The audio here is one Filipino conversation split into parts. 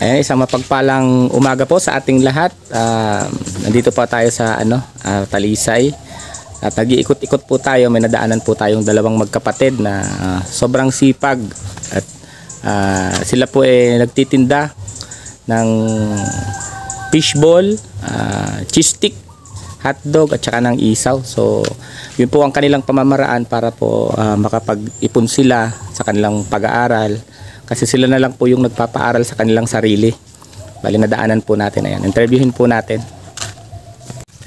Ayan, isang mapagpalang umaga po sa ating lahat. Nandito po tayo sa Talisay. At nag-iikot-ikot po tayo. May nadaanan po tayong dalawang magkapatid na sobrang sipag. At sila po nagtitinda ng fishball, cheese stick, hotdog at saka ng isaw. So yun po ang kanilang pamamaraan para po makapag-ipon sila sa kanilang pag-aaral. Kasi sila na lang po yung nagpapaaral sa kanilang sarili. Bali, nadaanan po natin. Ayan, interviewin po natin.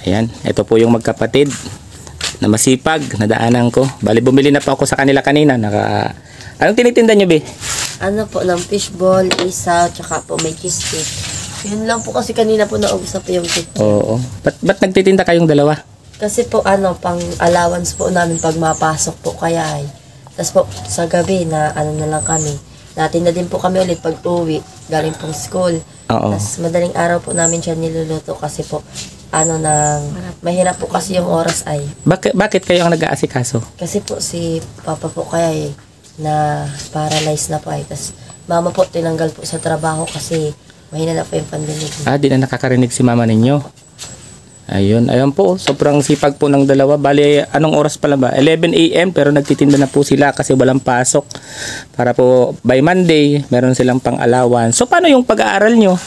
Ayan, ito po yung magkapatid na masipag, nadaanan ko. Bali, bumili na po ako sa kanila kanina. Anong tinitinda nyo, be? Ano po, ng fishball, isaw, tsaka po may cheese stick. Yun lang po kasi kanina po naubos na po yung kitchen. Oo. Ba't nagtitinda kayong dalawa? Kasi po, pang allowance po namin pag mapasok po kaya Tapos po, sa gabi na na lang kami. Natin na din po kami ulit pag uwi, galing pong school. Oo. Tapos madaling araw po namin siya niluluto kasi po, mahirap po kasi yung oras ay. Bakit kayo ang nag-aasikaso? Kasi po si Papa po kaya na paralyzed na po ay. Tapos mama po tinanggal po sa trabaho kasi mahina na po yung pandinig. Di na nakakarinig si mama ninyo. Ayun po, sobrang sipag po ng dalawa. Bali, anong oras pala ba? 11 AM pero nagtitinda na po sila kasi walang pasok. Para po by Monday, meron silang pang-alawan. So paano yung pag-aaral nyo?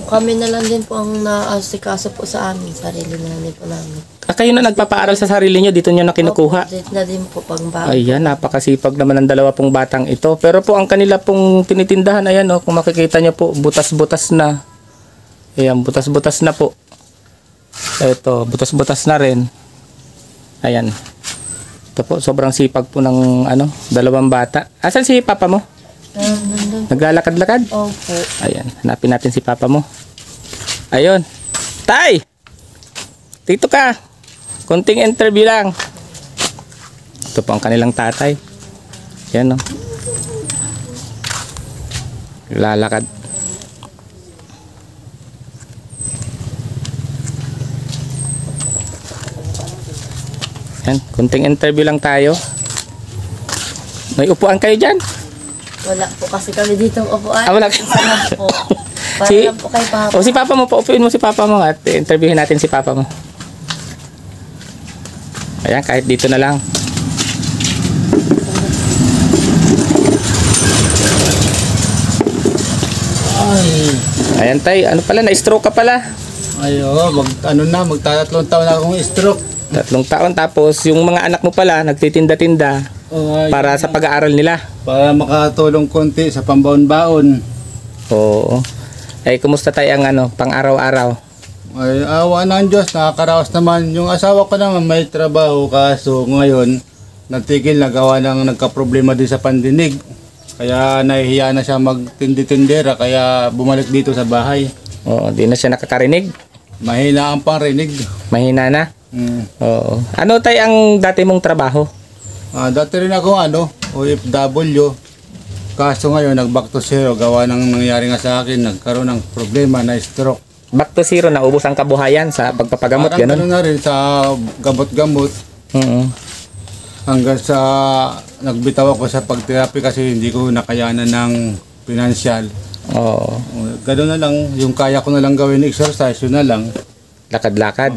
Kami na lang din po ang naasikaso po sa amin, sarili na din po namin. Kayo na nagpapaaral sa sarili nyo, dito nyo na kinukuha? Dito na din po pang bago. Ayan, napakasipag naman ng dalawa pong batang ito. Pero po ang kanila pong tinitindahan, ayan kung makikita nyo po, butas-butas na. Ayan, butas-butas na po. Ito, butas-butas na rin. Ayan. Ito po, sobrang sipag po ng dalawang bata. Asan si papa mo? Naglalakad-lakad? Opo. Ayan, hanapin natin si papa mo. Ayun. Tay! Dito ka. Konting interview lang. Ito po ang kanilang tatay. Ayan, lalakad. Yan, kunting interview lang tayo. May upuan kayo dyan? Wala po kasi kami dito upuan. Wala. Po. Para lang po kay Papa. Si Papa mo, paupuin mo si Papa mo at interviewin natin si Papa mo. Ayan, kahit dito na lang. Ayan tay, pala, na-stroke ka pala. Magtatatlong taon na akong stroke. 3 taon, tapos yung mga anak mo pala nagtitinda-tinda para sa pag-aaral nila. Para makatulong konti sa pambaon-baon. Oo. Kumusta tayo ang pang-araw-araw? Ay, awa ng Diyos, nakakaraos naman. Yung asawa ko naman may trabaho, kaso ngayon natigil, nagawa ng nagka-problema din sa pandinig. Kaya nahihiya na siya magtindi-tindera, kaya bumalik dito sa bahay. Oo, di na siya nakakarinig? Mahina ang pangrinig. Mahina na? Oo. Ano tayo ang dati mong trabaho? Dati rin ako OFW. Kaso ngayon nag-back to zero, gawa ng nangyari nga sa akin, nagkaroon ng problema na stroke. Back to zero, naubos ang kabuhayan sa pagpapagamot, parang gano'n? na rin sa gamot-gamot. Hanggang sa nagbitaw ako sa pagterapi kasi hindi ko nakayanan ng financial. Oo. Gano'n na lang, yung kaya ko na lang gawin exercise, yun na lang. Lakad-lakad?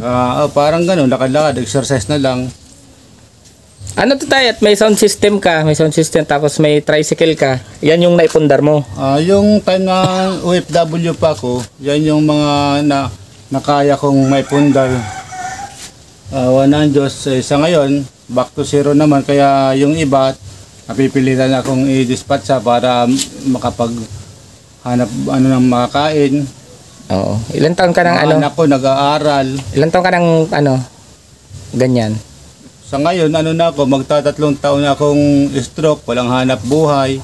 Parang gano'n, lakad-lakad, exercise na lang. Ano to tayo? At may sound system ka, tapos may tricycle ka. Yan yung naipundar mo? Yung time na OFW pa ako, yan yung mga nakaya kong maipundar. Awa ng Diyos, sa ngayon, back to zero naman. Kaya yung iba, napipilitan akong i-dispatcha para makapaghanap ng makakain. Oo. Ilan taon ka ng anak ko nag-aaral. Ilan taon ka ng ganyan? Sa ngayon, magtatatlong taon na akong stroke, walang hanap buhay.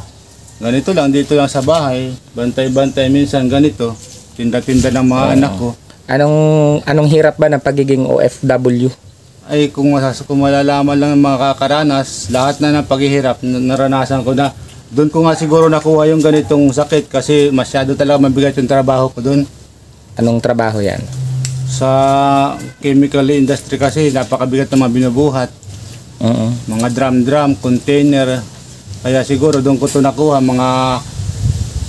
Ganito lang, dito lang sa bahay. Bantay-bantay minsan ganito. Tinda-tinda ng mga anak ko. Anong hirap ba ng pagiging OFW? Ay, kung malalaman lang ng mga kakaranas, lahat na ng paghihirap, naranasan ko na. Doon ko nga siguro nakuha yung ganitong sakit kasi masyado talaga mabigat yung trabaho ko doon. Anong trabaho yan? Sa chemical industry kasi napakabigat na mga binubuhat. Mga drum, container. Kaya siguro doon ko ito nakuha, mga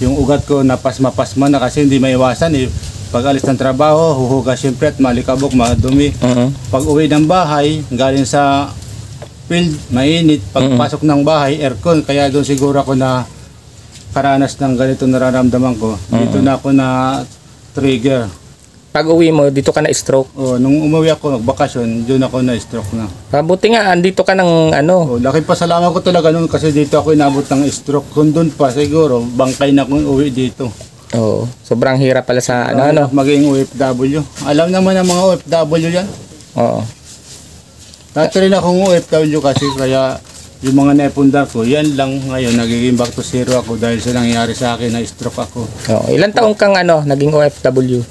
yung ugat ko napasma-pasma na kasi hindi maiwasan eh. Pag alis ng trabaho, huhugas siyempre at malikabok, madumi. Pag uwi ng bahay, galing sa field, mainit. Pagpasok ng bahay, aircon. Kaya doon siguro ako na karanas ng ganito nararamdaman ko. Dito na ako na trigger. Pag uwi mo, dito ka na stroke. Oh, nung umuwi ako, magbakasyon, doon ako na stroke na. Buti nga, andito ka ng ano. Oh, laki pasalamat ko talaga noon kasi dito ako inabot ng stroke. Kung doon pa siguro, bangkay na akong uwi dito. Oo, sobrang hirap pala sa ano. Maging OFW. Alam naman ng mga OFW yan. Oo. Dati rin akong OFW kasi kaya yung mga naipundar ko, yan lang ngayon, nagiging back to zero ako dahil sa nangyari sa akin na stroke ako. Oo. Ilan taong kang naging OFW?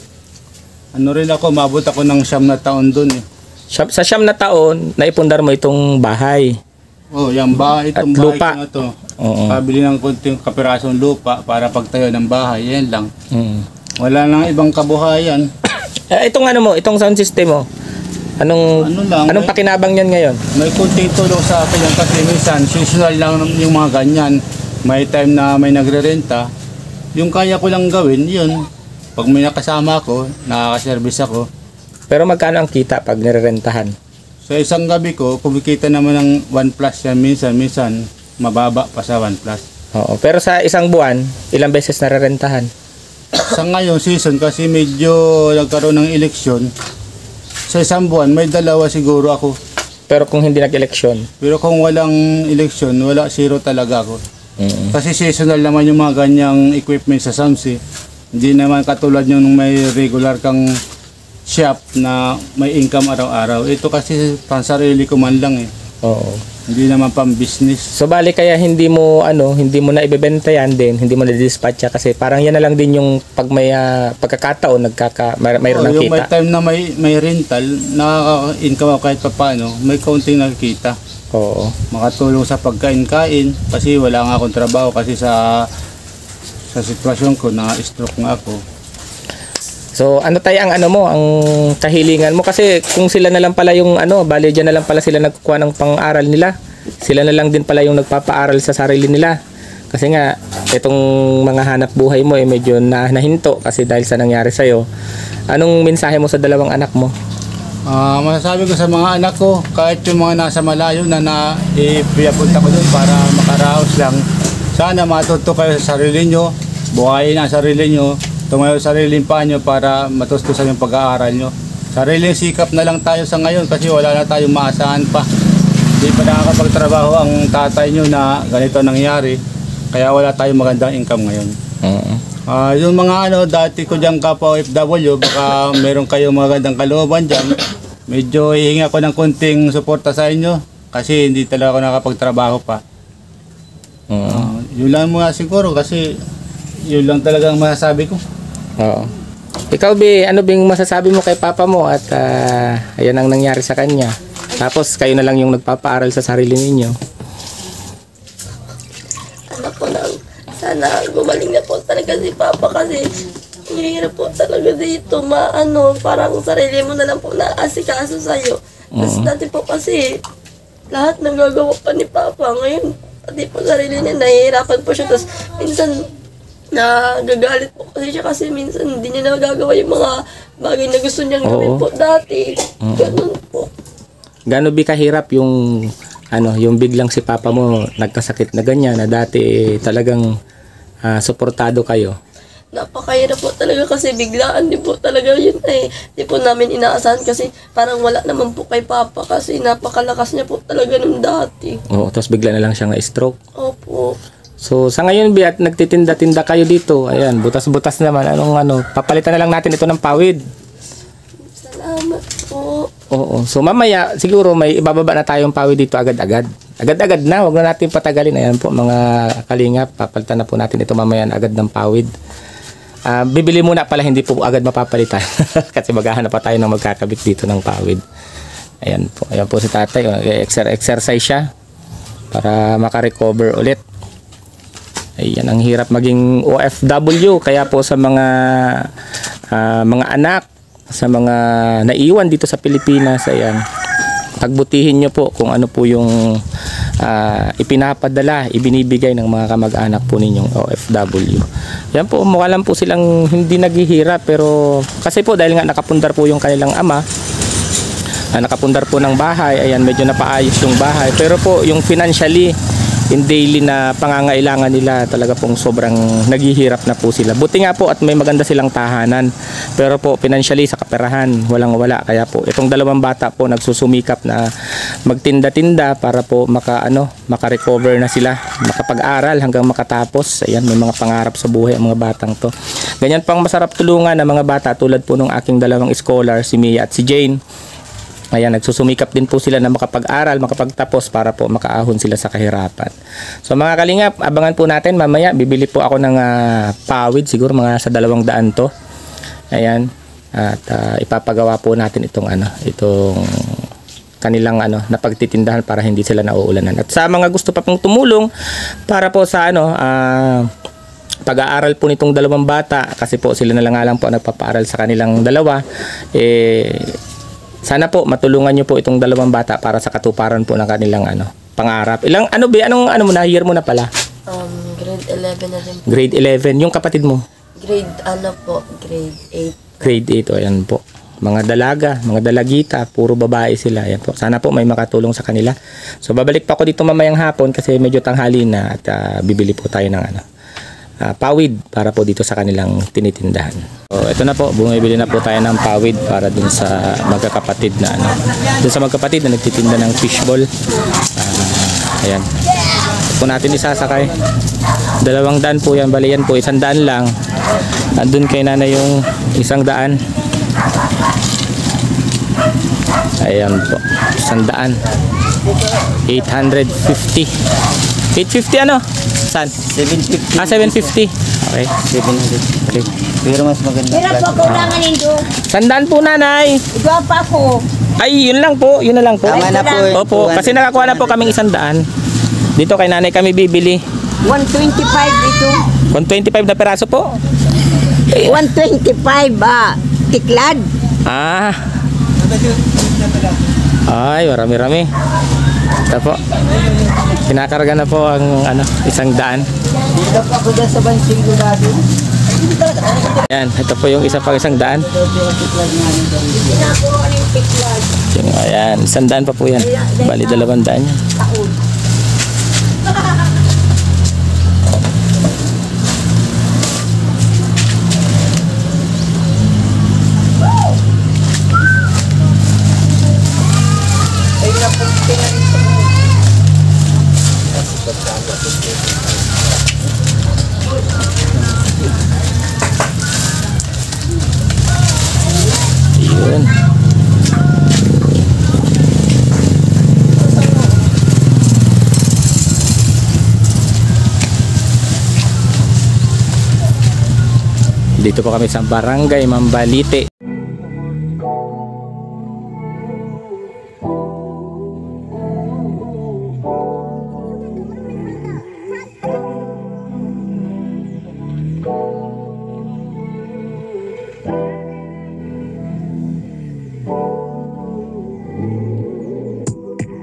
Ano rin ako, mabot ako ng 9 na taon doon eh. Sa 9 na taon, naipundar mo itong bahay. Oh, yung bahay, itong At bahay lupa. ko na to. Oo. Pabili ng konting kapirasong lupa para pagtayo ng bahay, yan lang. Wala nang ibang kabuhayan. Itong itong sound system mo. Anong pakinabang niyan ngayon? May konting tulong sa akin yan kasi minsan, seasonal lang yung mga ganyan. May time na may nagre-renta. Yung kaya ko lang gawin, yun. Pag may nakasama ako, nakaka-service ako. Pero magkano ang kita pag nirerentahan? Sa isang gabi ko, kumikita naman ng 1 plus yan minsan mababa pa sa 1 plus. Oo. Pero sa isang buwan, ilang beses nirerentahan? Sa ngayon season kasi medyo nagkaroon ng eleksyon, sa isang buwan may 2 siguro ako. Pero kung hindi nag-eleksyon? Pero kung walang eleksyon, wala, 0 talaga ako. Kasi seasonal naman yung mga ganyang equipment sa Samsi. Hindi naman katulad yung may regular kang shop na may income araw-araw. Ito kasi pansarili ko man lang eh. Oo. Hindi naman pang business. So bali kaya hindi mo na ibebenta yan din, hindi mo na dispatcha kasi parang yan na lang din yung pag may pagkakataon mayroon ng yung kita. may time na may rental, nakaka-income ako kahit paano, may kaunting nakikita. Oo. Makatulong sa pagkain-kain kasi wala nga akong trabaho kasi sa sitwasyon ko na stroke nga ako. So ang kahilingan mo kasi kung sila na lang pala yung bali dyan na lang pala sila nagkukuha ng pang-aral nila. Sila na lang din pala yung nagpapaaral sa sarili nila. Kasi nga itong mga hanap buhay mo medyo nahinto kasi dahil sa nangyari sa'yo. Anong mensahe mo sa 2 anak mo? Masasabi ko sa mga anak ko, kahit yung mga nasa malayo na ipiyapunta ko doon para makaraos lang. Sana matuto kayo sa sarili nyo, buhayin ang sarili nyo, tumayo sa sariling paa nyo para matustusan yung pag-aaral nyo. Sariling sikap na lang tayo sa ngayon kasi wala na tayong maasahan pa. Hindi pa nakakapagtrabaho ang tatay nyo na ganito nangyari, kaya wala tayong magandang income ngayon. Yung mga dati ko dyan kapwa OFW, baka meron kayong magandang kalooban dyan, medyo hihingi ako ng konting suporta sa inyo kasi hindi talaga ako nakapagtrabaho pa. Yun lang mga siguro kasi yun lang talagang masasabi ko. Oo. Ikaw, ano bing masasabi mo kay papa mo at ayan ang nangyari sa kanya? Tapos kayo na lang yung nagpapaaral sa sarili ninyo. Sana gumaling na po talaga si papa kasi hirap po talaga dito. Parang sarili mo na lang po naasikaso sa'yo. Tapos dati po kasi lahat nagagawa pa ni papa. Ngayon, pati po sarili niya, nahihirapan po siya. Tapos minsan, nagagalit po kasi siya kasi minsan hindi niya nagagawa yung mga bagay na gusto niyang gawin po dati. Ganun po. Gano'n kahirap yung yung biglang si papa mo nagkasakit na ganyan na dati talagang suportado kayo? Napakahirap po talaga kasi biglaan din po talaga yun eh. Di po namin inaasahan kasi parang wala naman po kay papa kasi napakalakas niya po talaga nung dati. Oo, tapos bigla na lang siyang na-stroke. Opo. So sa ngayon at nagtitinda-tinda kayo dito, ayan, butas-butas naman, papalitan na lang natin ito ng pawid. Salamat po. Oo, so mamaya siguro may ibababa na tayong pawid dito agad-agad. Agad-agad na, wag na natin patagalin. Ayan po mga kalingap, papalitan na po natin ito mamaya agad ng pawid. Bibili muna pala, hindi po agad mapapalitan kasi maghahanap pa tayo ng magkakabit dito ng pawid. Ayan po si tatay, exercise siya para makarecover ulit. Ayan, ang hirap maging OFW, kaya po sa mga anak, sa mga naiwan dito sa Pilipinas, ayan, pagbutihin nyo po kung ano po yung ipinapadala, ibinibigay ng mga kamag-anak po ninyong OFW. Yan po, mukha lang po silang hindi naghihirap, pero kasi po dahil nga nakapundar po yung kanilang ama, nakapundar po ng bahay, ayan, medyo napaayos yung bahay, pero po yung financially, in daily na pangangailangan nila, talaga pong sobrang naghihirap na po sila. Buti nga po at may maganda silang tahanan, pero po financially sa kaperahan walang wala. Kaya po itong dalawang bata po nagsusumikap na magtinda-tinda para po maka-recover na sila, makapag-aral hanggang makatapos. Ayan, may mga pangarap sa buhay ang mga batang to. Ganyan pang masarap tulungan ng mga bata tulad po ng aking dalawang scholar, si Mia at si Jane. Ayan, nagsusumikap din po sila na makapag-aral, makapagtapos para po makaahon sila sa kahirapan. So mga kalingap, abangan po natin mamaya. Bibili po ako ng pawid, siguro mga sa 200 to. Ayan, at ipapagawa po natin itong kanilang napagtitindahan para hindi sila nauulanan. At sa mga gusto pa pong tumulong para po sa pag-aaral po nitong dalawang bata, kasi po sila na lang po nagpapaaral sa kanilang dalawa, sana po matulungan nyo po itong dalawang bata para sa katuparan po ng kanilang pangarap. Anong year mo na pala? Grade 11 na rin po. Grade 11. Yung kapatid mo? Grade 8. Grade 8, o yan po. Mga dalaga, mga dalagita, puro babae sila. Yan po. Sana po may makatulong sa kanila. So babalik pa ako dito mamayang hapon kasi medyo tanghali na at bibili po tayo ng pawid para po dito sa kanilang tinitindahan. So ito na po, bumibili na po tayo ng pawid para dun sa magkakapatid na dun sa magkapatid na nagtitinda ng fishball. Ayan. Ito po natin isasakay. 200 po yan, bali yan po 100 lang. Andun kay nanay yung 100. Ayan po, 100. 850. 850 ano? Saan? 750. 750. Okay. 700. Okay. Pero mas maganda. Hirap po ako ulangan nindo. 100 po nanay. Ikaw pa ako. Ay, yun lang po. Yun na lang po. Tama na po. Opo, kasi nakakuha na po kaming 100. Dito kay nanay kami bibili. 125 ito. 125 na peraso po. 125 tiklad. Ay, marami-rami. Ito po. Kinakarga na po ang 100. Dito pa ako dyan sa bansing ko dati. Yan, ito po yung isa pang 100. Yung, ayan, 100 pa po yan. Bali 200 yan. Yun. Dito po kami sa Barangay Mambalite.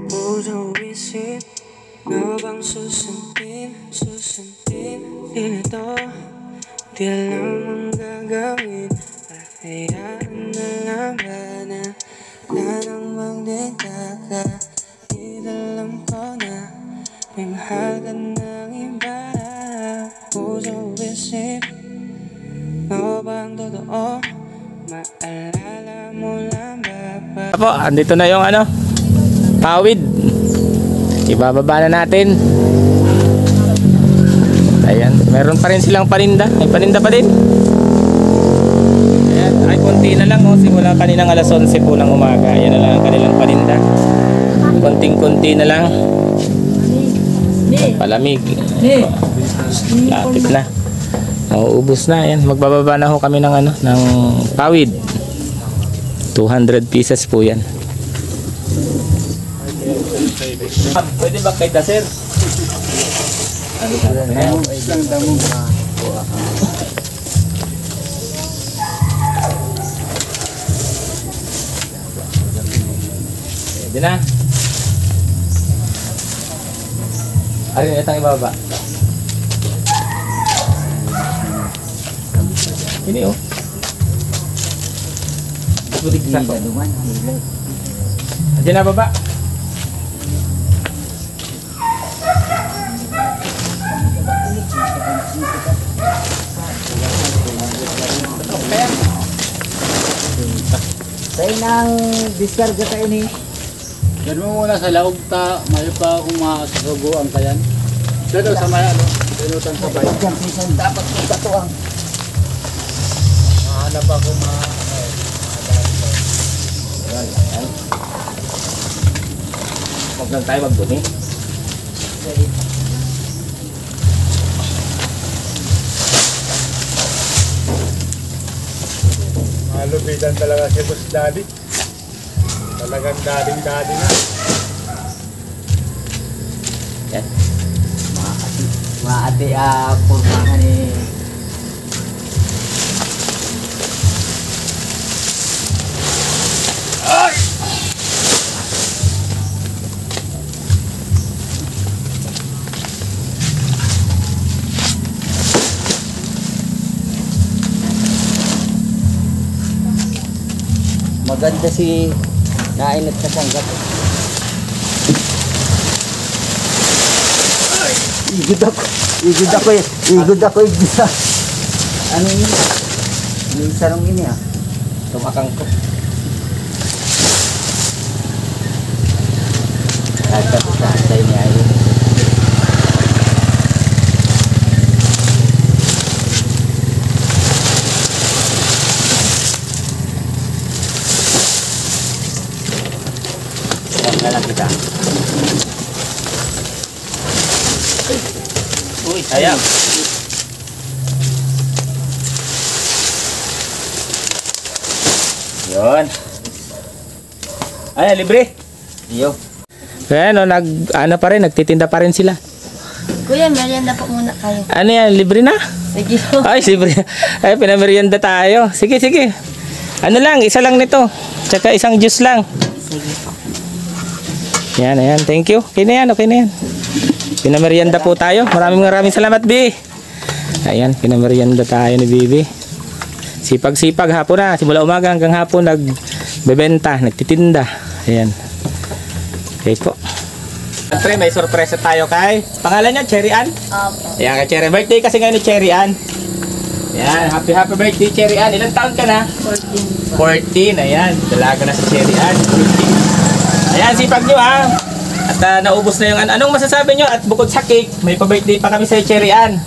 Puso isip na bang susundin Ganito, di alam ang gagawin Hayaan na lang ba na nang magdita ka Di alam ko na may mahal ka ng iba Puso isip na bang totoo Maalala mo lang ba Po, andito na yung pawid. Ibababa na natin. Ayan, meron pa rin silang paninda. May paninda pa din. Ayan, ay konti na lang simula kaninang alas 11 po ng umaga. Ayan na lang ang kanilang paninda. Konting-konti na lang. Palamig. Lapit na. Mauubos na. Ayan, magbababa na ho kami ng ng pawid. 200 pieces po yan. Pwede ba kay sir? Pwede na. Arin itang ibaba. Ini oh. Tulig sa ko. Diyan na baba. Tayo nang diskarga tayo ni. Yan mo muna sa laog ta, may pa kung makasusubuan ka yan. Dito sa may ano, pinutan sa bayan. Diyan minsan dapat magkatuang. Mahanap ako Huwag lang tayo magdumi. malupitan talaga si Boss Daddy. Talagang daddy na. Yan. Mga ate, purmahan ni. Maganda si nainit na sanggat. Igod ako eh. Ano yun? May sarong ini Tumakang ko. Tatay niya yun. Na lang kita. Uy, sayang. Yun. Ay, libre. Iyo. Kaya no, nagtitinda pa rin sila. Kuya, merienda po muna kayo. Ano yan, libre na? Sige po. Ay, libre. Ay, pinamerienda tayo. Sige. Ano lang, isa lang nito. Tsaka isang juice lang. Sige po. Yan, ayan. Thank you. Okay na yan. Pinamerienda po tayo. Maraming salamat, Bi. Ayan, pinamerienda tayo ni Bibi. Sipag-sipag hapon na. Simula umaga hanggang hapon nagbebenta, nagtitinda. Ayan. Okay po. Siyempre, may sorpresa tayo kay pangalan niya, Cherry Ann. Opo. Ayan, kay Cherry. Birthday kasi ngayon ni Cherry Ann. Ayan, happy birthday, Cherry Ann. Ilang taon ka na? 14. 14. Ayan, dalaga na si Cherry Ann. Ayan, sipag nyo ha. At naubos na yung anong masasabi nyo? At bukod sa cake, may pa-birthday pa kami sa Cherry Ann.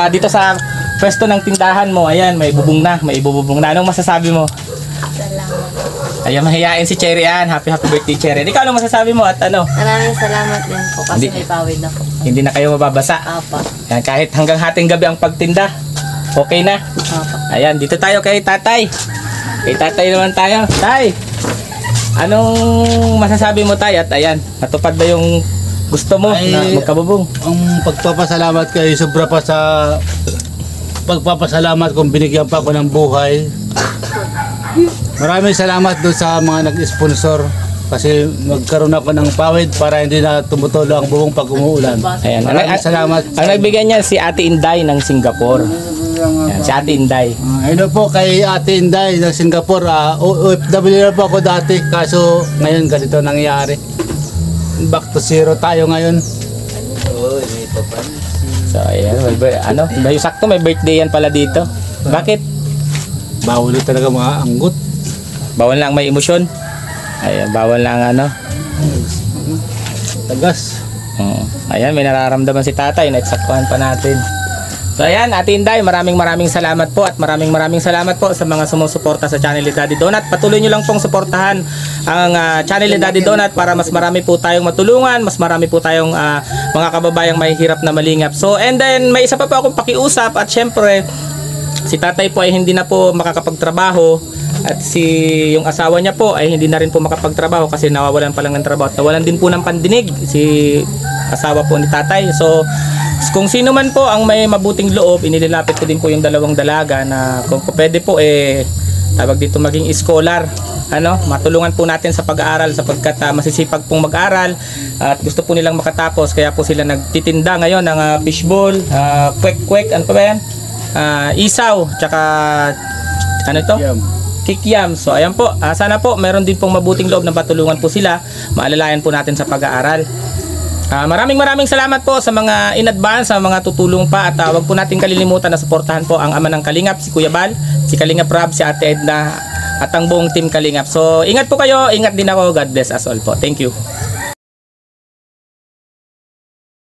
Dito sa pwesto ng tindahan mo, ayan, may ibububong na. Anong masasabi mo? Salamat. Ayan, mahihain si Cherry Ann. Happy birthday, Cherry Ann. Ikaw, anong masasabi mo? At ano? Maraming salamat din po kasi Hindi. may pawid na po. Hindi na kayo mababasa. Opo. Ayan, kahit hanggang hating gabi ang pagtinda, okay na. Opo. Ayan, dito tayo kay tatay. Kay tatay naman tayo. Tay, anong masasabi mo, tay? At ayan, natupad ba yung gusto mo Ay, na magkabubong? Ang pagpapasalamat kay sobra pa sa pagpapasalamat kung binigyan pa ako ng buhay. Maraming salamat doon sa mga nag-sponsor kasi magkaroon ako ng pawid para hindi na tumutulo ang bubong pag umuulan. Ayan, Maraming salamat. Ang nagbigay niya si Ate Inday ng Singapore. Ayan, si Ate Inday. Ano po kay Ate Inday ng Singapore, OFW na po ako dati kaso ngayon ganito nangyayari. Back to zero tayo ngayon. So ayan, may sakto may birthday yan pala dito. Bakit? Bawal talaga mga anggot. Bawal lang may emosyon. Ayan, bawal lang Tagas. Ayan, may nararamdaman si tatay, naeksaktuhan pa natin. So ayan, Ate Inday, maraming salamat po at maraming salamat po sa mga sumusuporta sa channel ni Daddy Donut. Patuloy nyo lang pong suportahan ang channel ni Daddy Donut para mas marami po tayong matulungan, mas marami po tayong mga kababayang mahihirap na malingap. So and then may isa pa po akong pakiusap at syempre si tatay po ay hindi na po makakapagtrabaho at yung asawa niya po ay hindi na rin po makapagtrabaho kasi nawawalan pa lang ng trabaho at nawalan din po ng pandinig si asawa po ni tatay. So kung sino man po ang may mabuting loob, inililapit ko din po yung dalawang dalaga na kung pwede po tawag dito maging scholar matulungan po natin sa pag-aaral sapagkat masisipag pong mag-aral at gusto po nilang makatapos, kaya po sila nagtitinda ngayon ng fishball, kwek-kwek, ano pa ba yan? Isaw, tsaka ano ito? Yum. Kikiam. So ayan po, sana po meron din pong mabuting loob na patulungan po sila, maalalayan po natin sa pag-aaral. Maraming salamat po sa mga in advance, sa mga tutulong pa, at wag po natin kalilimutan na suportahan po ang ama ng Kalingap, si Kuya Bal, si Kalingap Rob, si Ate Edna, at ang buong team Kalingap. So ingat po kayo, ingat din ako. God bless us all po. Thank you.